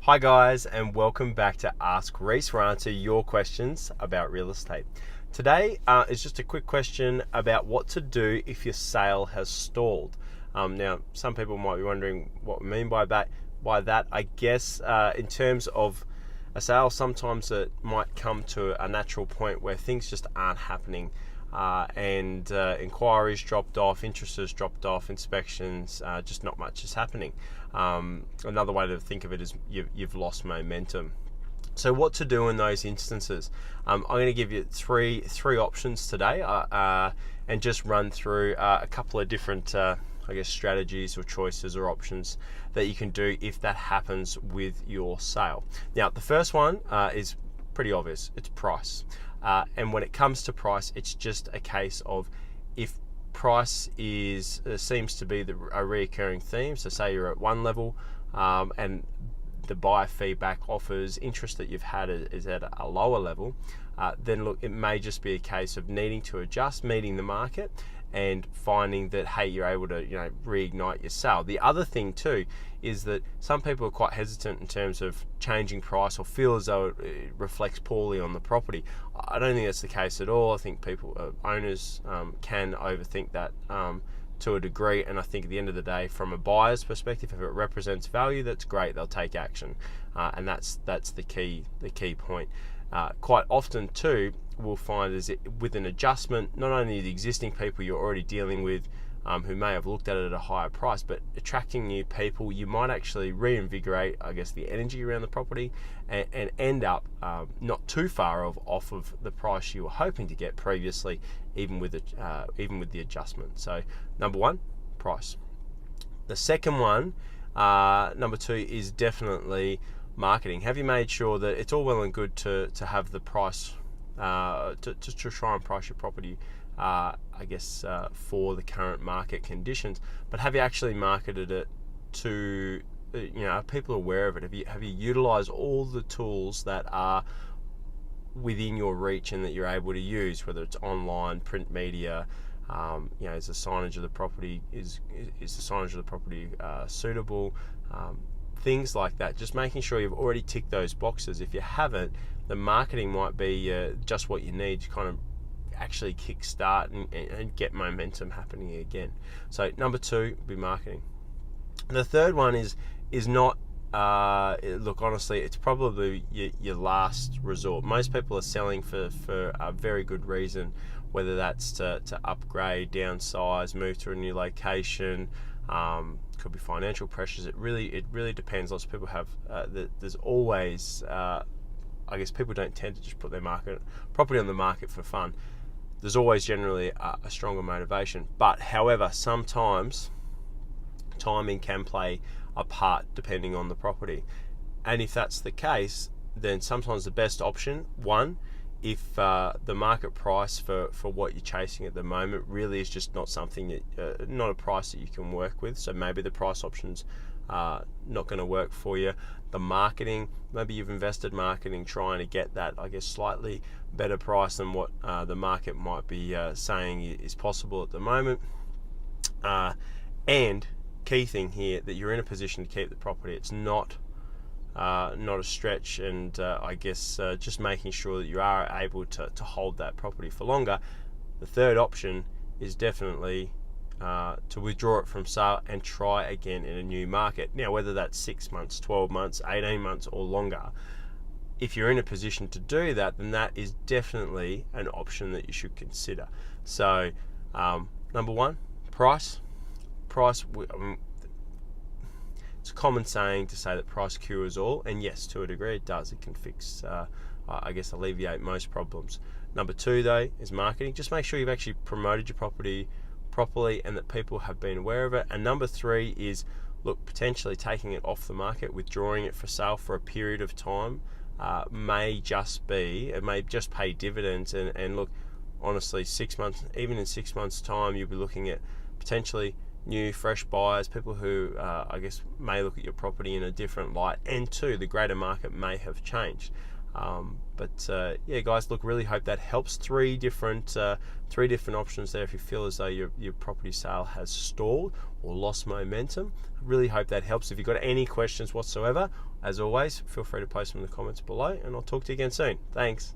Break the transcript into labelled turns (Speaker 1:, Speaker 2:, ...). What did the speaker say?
Speaker 1: Hi guys, and welcome back to Ask Rhyce, where I answer your questions about real estate. Today is just a quick question about what to do if your sale has stalled. Now, some people might be wondering what we mean by that. I guess in terms of a sale, sometimes it might come to a natural point where things just aren't happening. And inquiries dropped off, interest has dropped off, inspections, just not much is happening. Another way to think of it is you've lost momentum. So what to do in those instances? I'm going to give you three options today, and just run through a couple of different strategies or choices or options that you can do if that happens with your sale. Now, the first one is pretty obvious. It's price. And when it comes to price, it's just a case of if price seems to be a reoccurring theme. So say you're at one level and the buyer feedback offers interest that you've had is at a lower level, then look, it may just be a case of needing to adjust, meeting the market, and finding that, hey, you're able to reignite your sale. The other thing too is that some people are quite hesitant in terms of changing price or feel as though it reflects poorly on the property. I don't think that's the case at all. I think owners can overthink that to a degree, and I think at the end of the day, from a buyer's perspective, if it represents value, that's great. They'll take action, and that's the key point. Quite often too, we'll find is with an adjustment, not only the existing people you're already dealing with who may have looked at it at a higher price, but attracting new people, you might actually reinvigorate, the energy around the property and end up not too far off of the price you were hoping to get previously, even with the adjustment. So number one, price. The second one, number two, is definitely marketing. Have you made sure that it's all well and good to have the price to try and price your property for the current market conditions, but have you actually marketed it to are people aware of it? Have you utilized all the tools that are within your reach and that you're able to use, whether it's online, print media, is the signage of the property suitable, things like that. Just making sure you've already ticked those boxes. If you haven't, the marketing might be just what you need to kind of actually kickstart and get momentum happening again. So number two would be marketing. The third one is not look, honestly, it's probably your last resort. Most people are selling for a very good reason, whether that's to upgrade, downsize, move to a new location, could be financial pressures. It really depends. Lots of people have there's always people don't tend to just put their property on the market for fun. There's always generally a stronger motivation, but however, sometimes timing can play a part depending on the property. And if that's the case, then sometimes the best option, one, if the market price for what you're chasing at the moment really is just not something that not a price that you can work with, so maybe the price options not going to work for you. The marketing, maybe you've invested marketing trying to get that slightly better price than what the market might be saying is possible at the moment. And key thing here, that you're in a position to keep the property. It's not a stretch, and just making sure that you are able to hold that property for longer. The third option is definitely to withdraw it from sale and try again in a new market. Now, whether that's 6 months, 12 months, 18 months or longer, if you're in a position to do that, then that is definitely an option that you should consider. So number one, price. It's a common saying to say that price cures all, and yes, to a degree it does. It can fix, alleviate most problems. Number two, though, is marketing. Just make sure you've actually promoted your property properly and that people have been aware of it. And number three is, look, potentially taking it off the market, withdrawing it for sale for a period of time may just pay dividends. And look, honestly, 6 months, even in 6 months' time, you'll be looking at potentially new, fresh buyers, people who may look at your property in a different light, and two, the greater market may have changed. Yeah, guys, look, really hope that helps. Three different options there if you feel as though your property sale has stalled or lost momentum. I really hope that helps. If you've got any questions whatsoever, as always, feel free to post them in the comments below, and I'll talk to you again soon. Thanks.